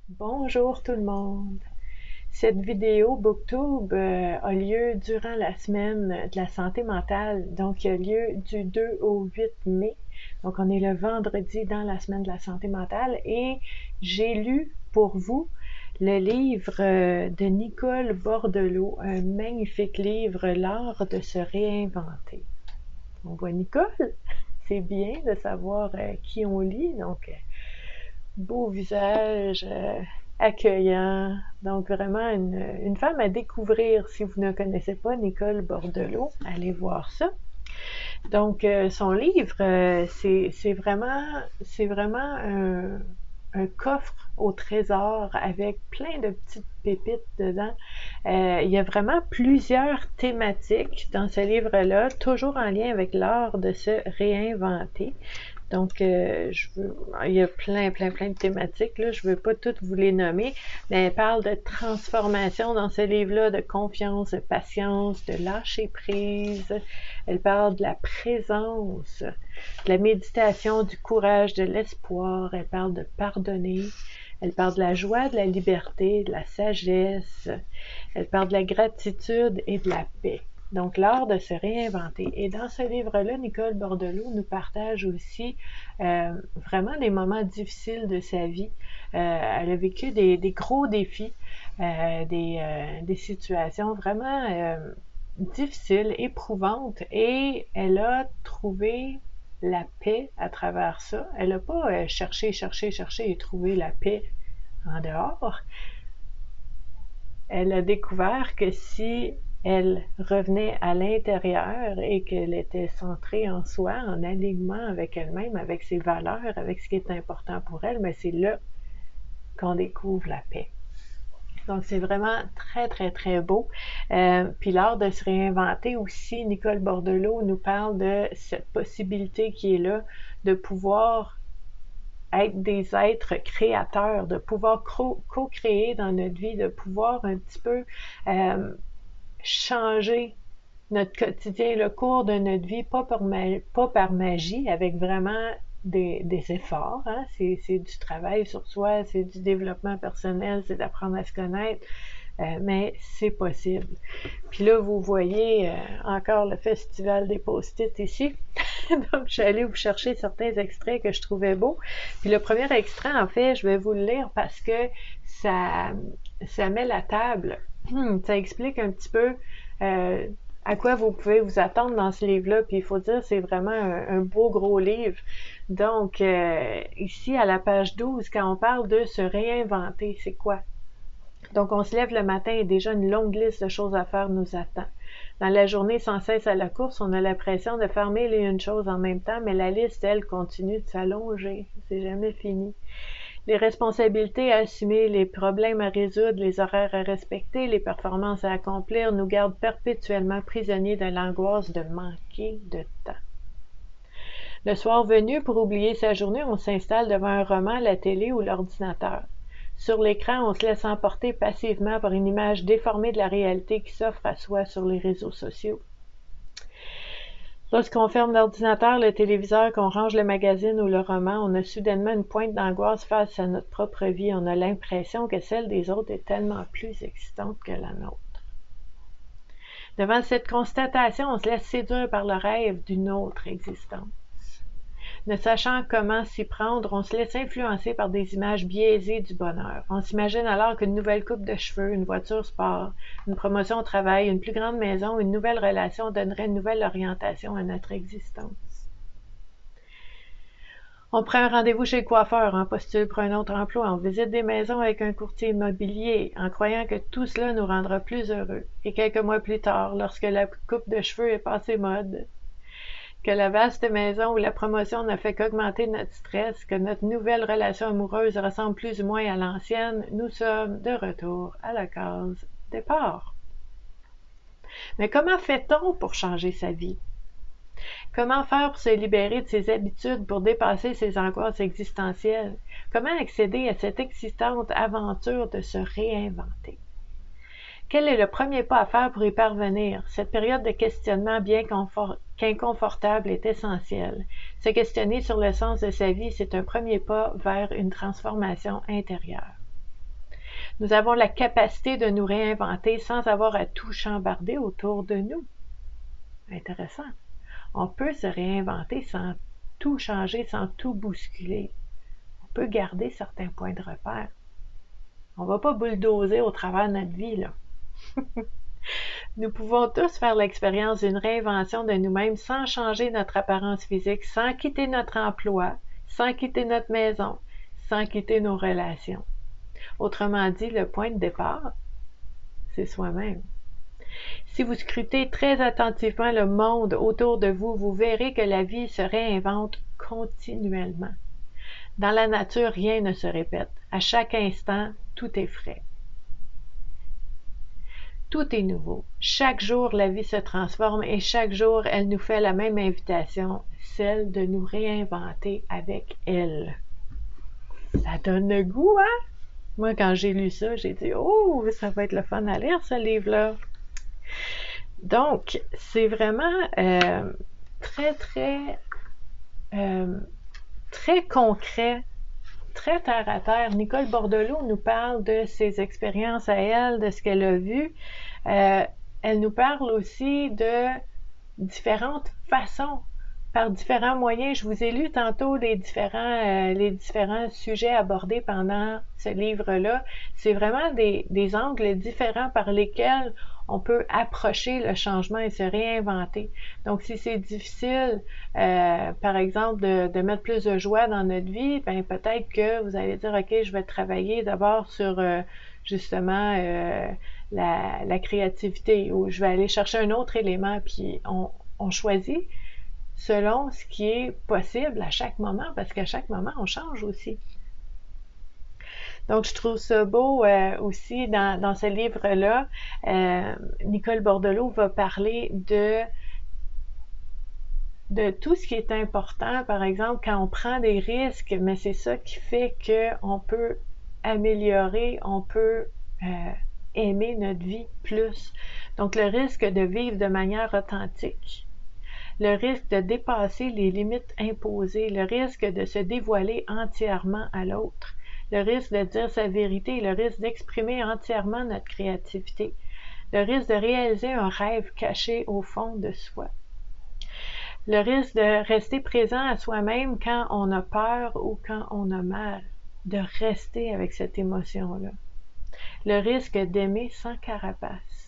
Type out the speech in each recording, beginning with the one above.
Bonjour tout le monde. Cette vidéo BookTube a lieu durant la semaine de la santé mentale, donc il a lieu du 2 au 8 mai. Donc on est le vendredi dans la semaine de la santé mentale et j'ai lu pour vous le livre de Nicole Bordelot, un magnifique livre, L'art de se réinventer. On voit Nicole, c'est bien de savoir qui on lit, donc beau visage, accueillant. Donc vraiment une femme à découvrir si vous ne connaissez pas Nicole Bordelot. Allez voir ça. Donc son livre, c'est vraiment un coffre au trésor avec plein de petites pépites dedans. Il y a vraiment plusieurs thématiques dans ce livre-là, toujours en lien avec l'art de se réinventer. Donc, il y a plein de thématiques, là. Je veux pas toutes vous les nommer, mais elle parle de transformation dans ce livre-là, de confiance, de patience, de lâcher prise. Elle parle de la présence, de la méditation, du courage, de l'espoir. Elle parle de pardonner. Elle parle de la joie, de la liberté, de la sagesse. Elle parle de la gratitude et de la paix. Donc, l'art de se réinventer. Et dans ce livre-là, Nicole Bordelot nous partage aussi vraiment des moments difficiles de sa vie. Elle a vécu des gros défis, des situations vraiment difficiles, éprouvantes, et elle a trouvé la paix à travers ça. Elle n'a pas cherché et trouvé la paix en dehors. Elle a découvert que si elle revenait à l'intérieur et qu'elle était centrée en soi, en alignement avec elle-même, avec ses valeurs, avec ce qui est important pour elle, mais c'est là qu'on découvre la paix. Donc, c'est vraiment très beau. Puis l'art de se réinventer aussi, Nicole Bordelot nous parle de cette possibilité qui est là de pouvoir être des êtres créateurs, de pouvoir co-créer dans notre vie, de pouvoir un petit peu changer notre quotidien, le cours de notre vie, pas par magie, avec vraiment des efforts. Hein? C'est du travail sur soi, c'est du développement personnel, c'est d'apprendre à se connaître, mais c'est possible. Puis là, vous voyez encore le festival des post-it ici. Donc, je suis allée vous chercher certains extraits que je trouvais beaux. Puis le premier extrait, en fait, je vais vous le lire parce que ça met la table. Ça explique un petit peu à quoi vous pouvez vous attendre dans ce livre-là. Puis il faut dire, c'est vraiment un beau gros livre. Donc, ici, à la page 12, quand on parle de se réinventer, c'est quoi? Donc, on se lève le matin et déjà une longue liste de choses à faire nous attend. Dans la journée sans cesse à la course, on a l'impression de faire mille et une choses en même temps, mais la liste, elle, continue de s'allonger. C'est jamais fini. Les responsabilités à assumer, les problèmes à résoudre, les horaires à respecter, les performances à accomplir nous gardent perpétuellement prisonniers de l'angoisse de manquer de temps. Le soir venu, pour oublier sa journée, on s'installe devant un roman, la télé ou l'ordinateur. Sur l'écran, on se laisse emporter passivement par une image déformée de la réalité qui s'offre à soi sur les réseaux sociaux. Lorsqu'on ferme l'ordinateur, le téléviseur, qu'on range le magazine ou le roman, on a soudainement une pointe d'angoisse face à notre propre vie. On a l'impression que celle des autres est tellement plus excitante que la nôtre. Devant cette constatation, on se laisse séduire par le rêve d'une autre existence. Ne sachant comment s'y prendre, on se laisse influencer par des images biaisées du bonheur. On s'imagine alors qu'une nouvelle coupe de cheveux, une voiture sport, une promotion au travail, une plus grande maison, une nouvelle relation donnerait une nouvelle orientation à notre existence. On prend un rendez-vous chez le coiffeur, on postule pour un autre emploi, on visite des maisons avec un courtier immobilier, en croyant que tout cela nous rendra plus heureux. Et quelques mois plus tard, lorsque la coupe de cheveux est passée mode, que la vaste maison ou la promotion ne fait qu'augmenter notre stress, que notre nouvelle relation amoureuse ressemble plus ou moins à l'ancienne, nous sommes de retour à la case départ. Mais comment fait-on pour changer sa vie? Comment faire pour se libérer de ses habitudes, pour dépasser ses angoisses existentielles? Comment accéder à cette excitante aventure de se réinventer? Quel est le premier pas à faire pour y parvenir? Cette période de questionnement bien qu'inconfortable est essentielle. Se questionner sur le sens de sa vie, c'est un premier pas vers une transformation intérieure. Nous avons la capacité de nous réinventer sans avoir à tout chambarder autour de nous. Intéressant. On peut se réinventer sans tout changer, sans tout bousculer. On peut garder certains points de repère. On ne va pas bulldozer au travers de notre vie, là. Nous pouvons tous faire l'expérience d'une réinvention de nous-mêmes sans changer notre apparence physique, sans quitter notre emploi, sans quitter notre maison, sans quitter nos relations. Autrement dit, le point de départ, c'est soi-même. Si vous scrutez très attentivement le monde autour de vous, vous verrez que la vie se réinvente continuellement. Dans la nature, rien ne se répète. À chaque instant, tout est frais. Tout est nouveau. Chaque jour, la vie se transforme et chaque jour, elle nous fait la même invitation, celle de nous réinventer avec elle. Ça donne le goût, hein? Moi, quand j'ai lu ça, j'ai dit « Oh, ça va être le fun à lire, ce livre-là! » Donc, c'est vraiment très concret, très terre à terre. Nicole Bordelot nous parle de ses expériences à elle, de ce qu'elle a vu. Elle nous parle aussi de différentes façons, par différents moyens. Je vous ai lu tantôt les différents sujets abordés pendant ce livre-là. C'est vraiment des angles différents par lesquels on peut approcher le changement et se réinventer. Donc, si c'est difficile, par exemple, de mettre plus de joie dans notre vie, ben peut-être que vous allez dire, OK, je vais travailler d'abord sur justement la créativité, ou je vais aller chercher un autre élément, puis on choisit selon ce qui est possible à chaque moment, parce qu'à chaque moment, on change aussi. Donc, je trouve ça beau aussi dans ce livre-là. Nicole Bordelot va parler de tout ce qui est important. Par exemple, quand on prend des risques, mais c'est ça qui fait qu'on peut améliorer, on peut aimer notre vie plus. Donc, le risque de vivre de manière authentique, le risque de dépasser les limites imposées, le risque de se dévoiler entièrement à l'autre, le risque de dire sa vérité, le risque d'exprimer entièrement notre créativité, le risque de réaliser un rêve caché au fond de soi, le risque de rester présent à soi-même quand on a peur ou quand on a mal, de rester avec cette émotion-là, le risque d'aimer sans carapace,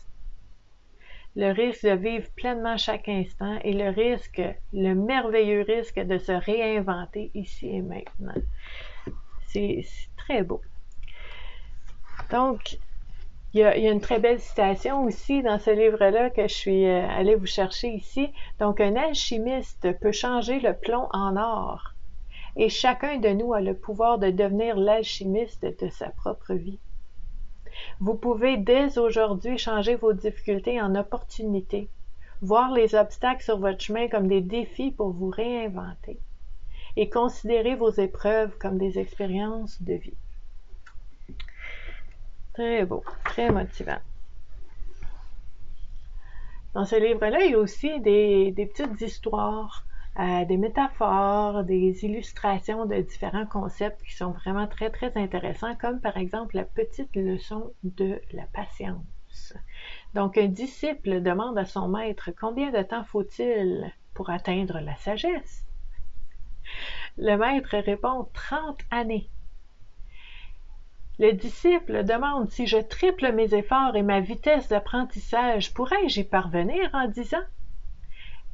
le risque de vivre pleinement chaque instant et le merveilleux risque de se réinventer ici et maintenant. C'est très beau. Donc, il y a une très belle citation aussi dans ce livre-là que je suis allée vous chercher ici. Donc, un alchimiste peut changer le plomb en or et chacun de nous a le pouvoir de devenir l'alchimiste de sa propre vie. Vous pouvez dès aujourd'hui changer vos difficultés en opportunités, voir les obstacles sur votre chemin comme des défis pour vous réinventer et considérer vos épreuves comme des expériences de vie. Très beau, très motivant. Dans ce livre-là, il y a aussi des petites histoires, des métaphores, des illustrations de différents concepts qui sont vraiment très, très intéressants, comme par exemple la petite leçon de la patience. Donc, un disciple demande à son maître « Combien de temps faut-il pour atteindre la sagesse ?» Le maître répond « 30 années ». Le disciple demande « Si je triple mes efforts et ma vitesse d'apprentissage, pourrais-je y parvenir en 10 ans ?»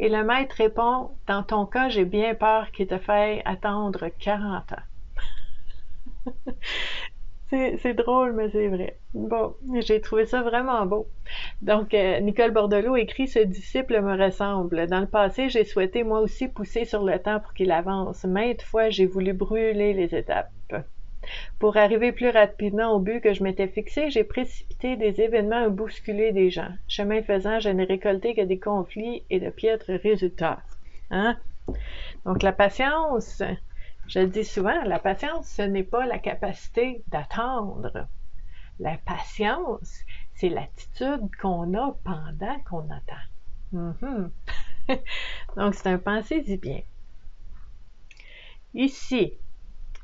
Et le maître répond « Dans ton cas, j'ai bien peur qu'il te faille attendre 40 ans. » C'est drôle, mais c'est vrai. Bon, j'ai trouvé ça vraiment beau. Donc, Nicole Bordelot écrit « Ce disciple me ressemble. Dans le passé, j'ai souhaité moi aussi pousser sur le temps pour qu'il avance. Maintes fois, j'ai voulu brûler les étapes. Pour arriver plus rapidement au but que je m'étais fixé, j'ai précipité des événements ou bousculé des gens. Chemin faisant, je n'ai récolté que des conflits et de piètres résultats. Hein? Donc, la patience, je le dis souvent, la patience, ce n'est pas la capacité d'attendre. La patience, c'est l'attitude qu'on a pendant qu'on attend. Donc, c'est un pensez-y bien. Ici,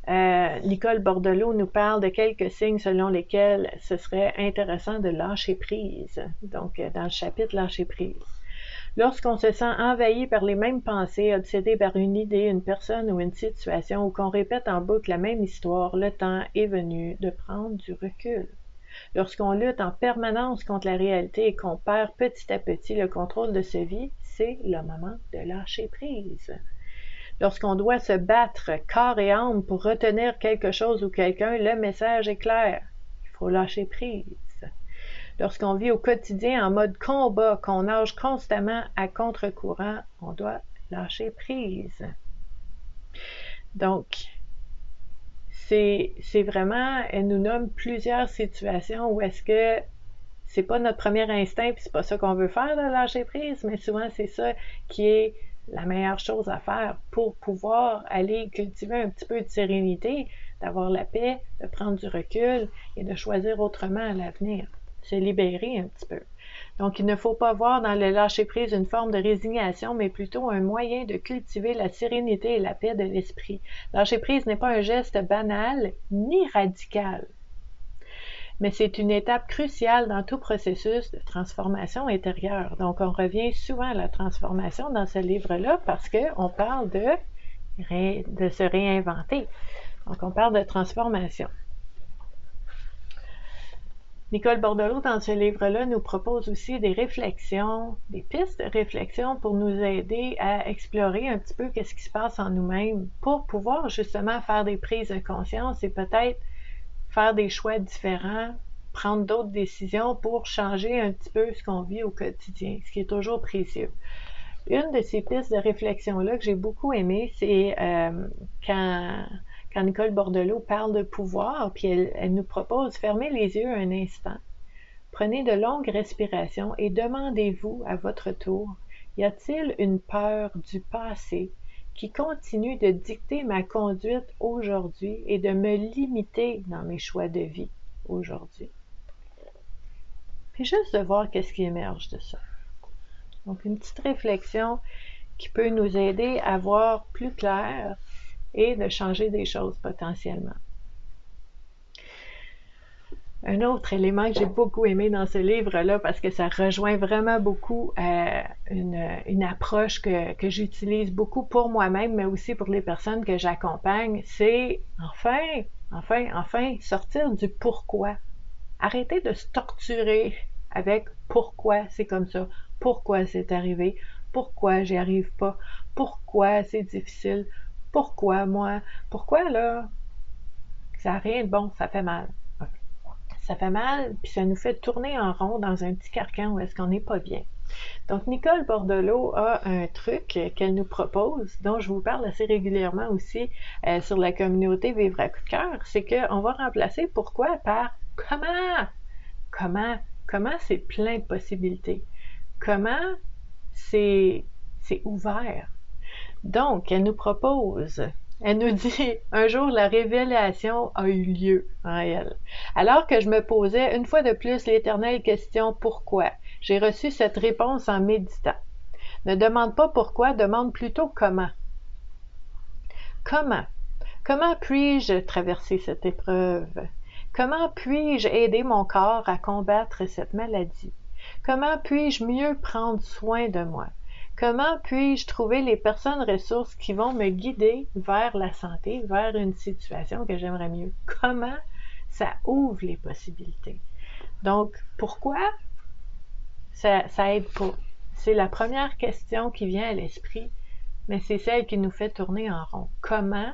Nicole Bordelot nous parle de quelques signes selon lesquels ce serait intéressant de lâcher prise. Donc, dans le chapitre lâcher prise. Lorsqu'on se sent envahi par les mêmes pensées, obsédé par une idée, une personne ou une situation, ou qu'on répète en boucle la même histoire, le temps est venu de prendre du recul. Lorsqu'on lutte en permanence contre la réalité et qu'on perd petit à petit le contrôle de sa vie, c'est le moment de lâcher prise. Lorsqu'on doit se battre corps et âme pour retenir quelque chose ou quelqu'un, le message est clair. Il faut lâcher prise. Lorsqu'on vit au quotidien en mode combat, qu'on nage constamment à contre-courant, on doit lâcher prise. Donc, c'est vraiment, elle nous nomme plusieurs situations où est-ce que c'est pas notre premier instinct, puis c'est pas ça qu'on veut faire, de lâcher prise, mais souvent c'est ça qui est la meilleure chose à faire pour pouvoir aller cultiver un petit peu de sérénité, d'avoir la paix, de prendre du recul et de choisir autrement à l'avenir, se libérer un petit peu. Donc, il ne faut pas voir dans le lâcher-prise une forme de résignation, mais plutôt un moyen de cultiver la sérénité et la paix de l'esprit. Lâcher-prise n'est pas un geste banal ni radical, mais c'est une étape cruciale dans tout processus de transformation intérieure. Donc, on revient souvent à la transformation dans ce livre-là parce qu'on parle de se réinventer. Donc, on parle de transformation. Nicole Bordelot, dans ce livre-là, nous propose aussi des réflexions, des pistes de réflexion pour nous aider à explorer un petit peu qu'est-ce qui se passe en nous-mêmes pour pouvoir justement faire des prises de conscience et peut-être faire des choix différents, prendre d'autres décisions pour changer un petit peu ce qu'on vit au quotidien, ce qui est toujours précieux. Une de ces pistes de réflexion-là que j'ai beaucoup aimée, c'est quand Nicole Bordelot parle de pouvoir, puis elle nous propose, fermez les yeux un instant, prenez de longues respirations et demandez-vous à votre tour, y a-t-il une peur du passé qui continue de dicter ma conduite aujourd'hui et de me limiter dans mes choix de vie aujourd'hui? Puis juste de voir qu'est-ce qui émerge de ça. Donc, une petite réflexion qui peut nous aider à voir plus clair et de changer des choses potentiellement. Un autre élément que j'ai beaucoup aimé dans ce livre-là, parce que ça rejoint vraiment beaucoup une approche que j'utilise beaucoup pour moi-même, mais aussi pour les personnes que j'accompagne, c'est enfin, sortir du pourquoi. Arrêter de se torturer avec pourquoi c'est comme ça, pourquoi c'est arrivé, pourquoi j'y arrive pas, pourquoi c'est difficile, pourquoi moi, pourquoi là, ça n'a rien de bon, ça fait mal. Ça fait mal, puis ça nous fait tourner en rond dans un petit carcan où est-ce qu'on n'est pas bien. Donc, Nicole Bordelot a un truc qu'elle nous propose, dont je vous parle assez régulièrement aussi sur la communauté Vivre à coup de cœur, c'est qu'on va remplacer pourquoi par comment. Comment c'est plein de possibilités. Comment c'est ouvert. Donc, elle nous dit, un jour, la révélation a eu lieu en elle. Alors que je me posais une fois de plus l'éternelle question « Pourquoi ?» J'ai reçu cette réponse en méditant. Ne demande pas pourquoi, demande plutôt comment. Comment? Comment puis-je traverser cette épreuve? Comment puis-je aider mon corps à combattre cette maladie? Comment puis-je mieux prendre soin de moi? Comment puis-je trouver les personnes ressources qui vont me guider vers la santé, vers une situation que j'aimerais mieux? Comment ça ouvre les possibilités? Donc, pourquoi ça aide pas? C'est la première question qui vient à l'esprit, mais c'est celle qui nous fait tourner en rond. Comment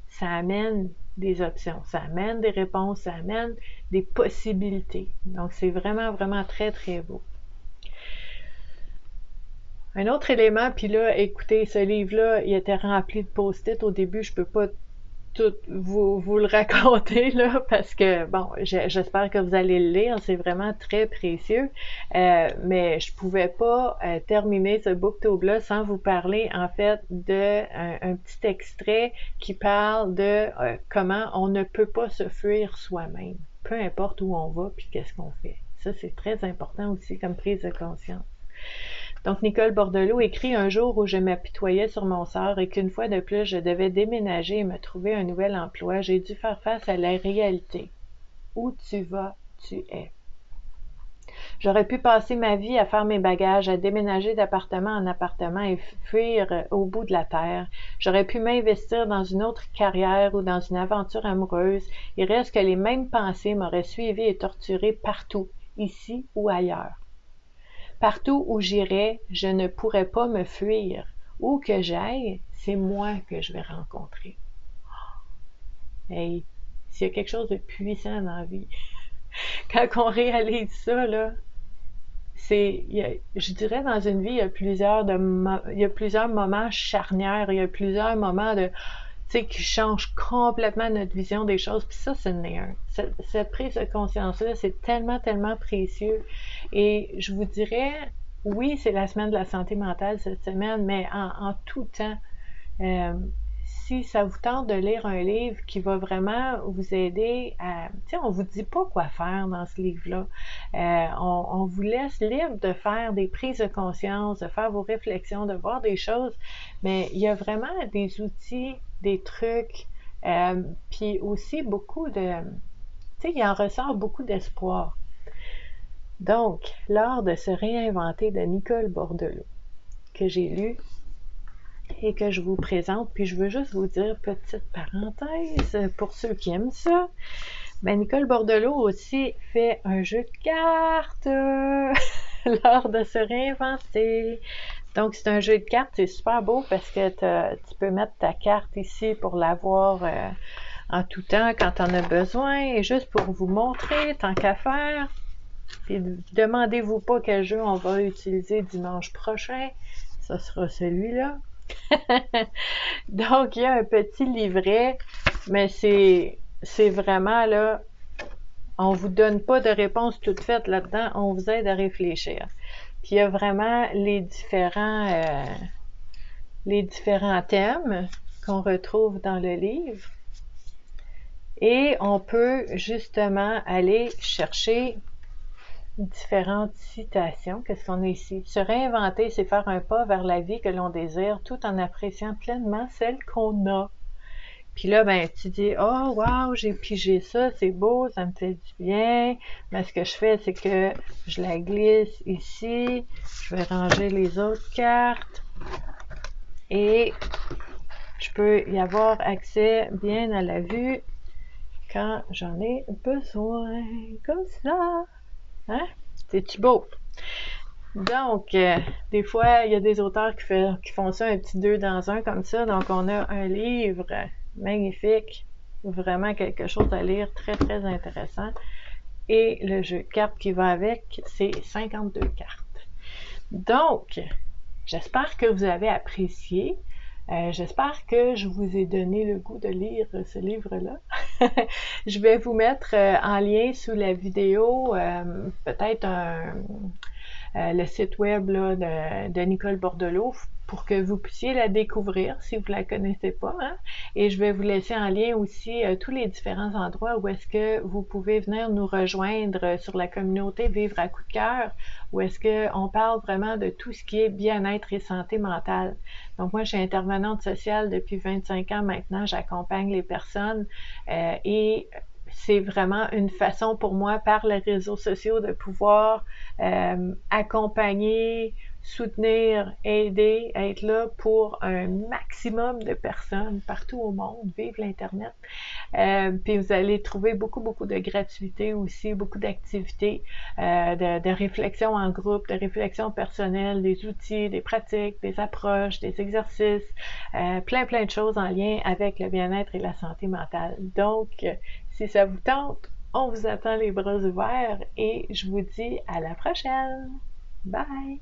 ça amène des options, ça amène des réponses, ça amène des possibilités. Donc, c'est vraiment, vraiment très, très beau. Un autre élément, puis là, écoutez, ce livre-là, il était rempli de post-it au début, je peux pas tout vous le raconter, là, parce que, bon, j'espère que vous allez le lire, c'est vraiment très précieux, mais je pouvais pas terminer ce booktube-là sans vous parler, en fait, de un petit extrait qui parle de comment on ne peut pas se fuir soi-même, peu importe où on va, puis qu'est-ce qu'on fait. Ça, c'est très important aussi comme prise de conscience. Donc, Nicole Bordelot écrit un jour où je m'apitoyais sur mon sort et qu'une fois de plus, je devais déménager et me trouver un nouvel emploi. J'ai dû faire face à la réalité. Où tu vas, tu es. J'aurais pu passer ma vie à faire mes bagages, à déménager d'appartement en appartement et fuir au bout de la terre. J'aurais pu m'investir dans une autre carrière ou dans une aventure amoureuse. Il reste que les mêmes pensées m'auraient suivi et torturé partout, ici ou ailleurs. Partout où j'irai, je ne pourrais pas me fuir. Où que j'aille, c'est moi que je vais rencontrer. Hey, s'il y a quelque chose de puissant dans la vie, quand on réalise ça, là, je dirais dans une vie, il y a plusieurs moments charnières, il y a plusieurs moments qui changent complètement notre vision des choses, puis ça, c'est un. Cette prise de conscience-là, c'est tellement, tellement précieux. Et je vous dirais, oui, c'est la semaine de la santé mentale cette semaine, mais en tout temps, si ça vous tente de lire un livre qui va vraiment vous aider à... Tu sais, on vous dit pas quoi faire dans ce livre-là. On vous laisse libre de faire des prises de conscience, de faire vos réflexions, de voir des choses, mais il y a vraiment des outils, des trucs, puis aussi beaucoup de... Tu sais, il en ressort beaucoup d'espoir. Donc, L'art de se réinventer de Nicole Bordelot, que j'ai lu et que je vous présente. Puis je veux juste vous dire, petite parenthèse, pour ceux qui aiment ça, ben Nicole Bordelot aussi fait un jeu de cartes, l'art de se réinventer. Donc c'est un jeu de cartes, c'est super beau parce que tu peux mettre ta carte ici pour l'avoir en tout temps quand tu en as besoin, et juste pour vous montrer, tant qu'à faire. Puis demandez-vous pas quel jeu on va utiliser dimanche prochain, ça sera celui-là. Donc, il y a un petit livret, mais c'est vraiment là, on vous donne pas de réponse toute faite là-dedans, on vous aide à réfléchir. Puis il y a vraiment les différents thèmes qu'on retrouve dans le livre. Et on peut justement aller chercher différentes citations. Qu'est-ce qu'on a ici? Se réinventer, c'est faire un pas vers la vie que l'on désire tout en appréciant pleinement celle qu'on a. Puis là, ben, tu dis, oh, wow, j'ai pigé ça, c'est beau, ça me fait du bien. Mais ce que je fais, c'est que je la glisse ici. Je vais ranger les autres cartes. Et je peux y avoir accès bien à la vue quand j'en ai besoin. Comme ça. Hein? C'est-tu beau? Donc, des fois, il y a des auteurs qui font ça, un petit 2 dans 1 comme ça. Donc, on a un livre magnifique, vraiment quelque chose à lire, très, très intéressant. Et le jeu de cartes qui va avec, c'est 52 cartes. Donc, j'espère que vous avez apprécié. J'espère que je vous ai donné le goût de lire ce livre-là. Je vais vous mettre en lien sous la vidéo peut-être le site web là, de Nicole Bordelot pour que vous puissiez la découvrir si vous ne la connaissez pas. Hein? Et je vais vous laisser en lien aussi tous les différents endroits où est-ce que vous pouvez venir nous rejoindre sur la communauté Vivre à coup de cœur, où est-ce qu'on parle vraiment de tout ce qui est bien-être et santé mentale. Donc moi, je suis intervenante sociale depuis 25 ans maintenant, j'accompagne les personnes et c'est vraiment une façon pour moi, par les réseaux sociaux, de pouvoir accompagner, soutenir, aider, être là pour un maximum de personnes partout au monde, vive l'Internet. Puis vous allez trouver beaucoup, beaucoup de gratuité aussi, beaucoup d'activités, de réflexion en groupe, de réflexion personnelle, des outils, des pratiques, des approches, des exercices, plein, plein de choses en lien avec le bien-être et la santé mentale. Donc, si ça vous tente, on vous attend les bras ouverts et je vous dis à la prochaine. Bye!